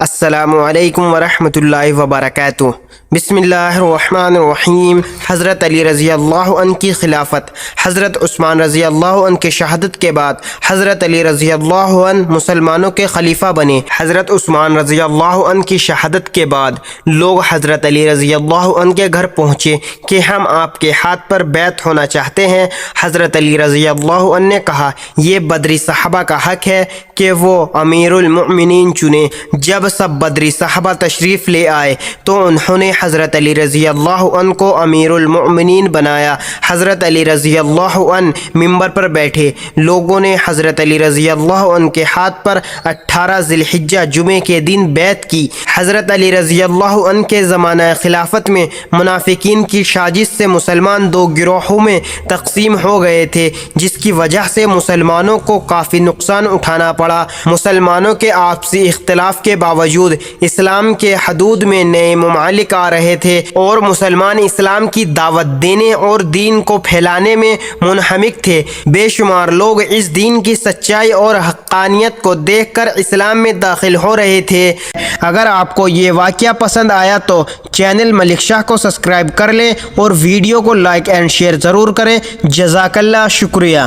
السلام علیکم ورحمۃ اللہ وبرکاتہ۔ بسم اللہ الرحمن الرحیم۔ حضرت علی رضی اللہ عنہ کی خلافت۔ حضرت عثمان رضی اللہ عنہ کی شہادت کے بعد حضرت علی رضی اللہ عنہ مسلمانوں کے خلیفہ بنے۔ حضرت عثمان رضی اللہ عنہ کی شہادت کے بعد لوگ حضرت علی رضی اللہ عنہ کے گھر پہنچے کہ ہم آپ کے ہاتھ پر بیعت ہونا چاہتے ہیں۔ حضرت علی رضی اللہ عنہ نے کہا یہ بدری صحابہ کا حق ہے کہ وہ امیر المؤمنین چنے۔ جب سب بدری صحابہ تشریف لے آئے تو انہوں نے حضرت علی رضی اللہ عنہ کو امیر المؤمنین بنایا۔ حضرت علی رضی اللہ عنہ منبر پر بیٹھے۔ لوگوں نے حضرت علی رضی اللہ عنہ کے ہاتھ پر 18 ذی الحجہ جمعے کے دن بیعت کی۔ حضرت علی رضی اللہ عنہ کے زمانہ خلافت میں منافقین کی سازش سے مسلمان دو گروہوں میں تقسیم ہو گئے تھے، جس کی وجہ سے مسلمانوں کو کافی نقصان اٹھانا پڑا۔ مسلمانوں کے آپسی اختلاف کے باوجود اسلام کے حدود میں نئے ممالک آ رہے تھے اور مسلمان اسلام کی دعوت دینے اور دین کو پھیلانے میں منہمک تھے۔ بے شمار لوگ اس دین کی سچائی اور حقانیت کو دیکھ کر اسلام میں داخل ہو رہے تھے۔ اگر آپ کو یہ واقعہ پسند آیا تو چینل ملک شاہ کو سبسکرائب کر لیں اور ویڈیو کو لائک اینڈ شیئر ضرور کریں۔ جزاک اللہ، شکریہ۔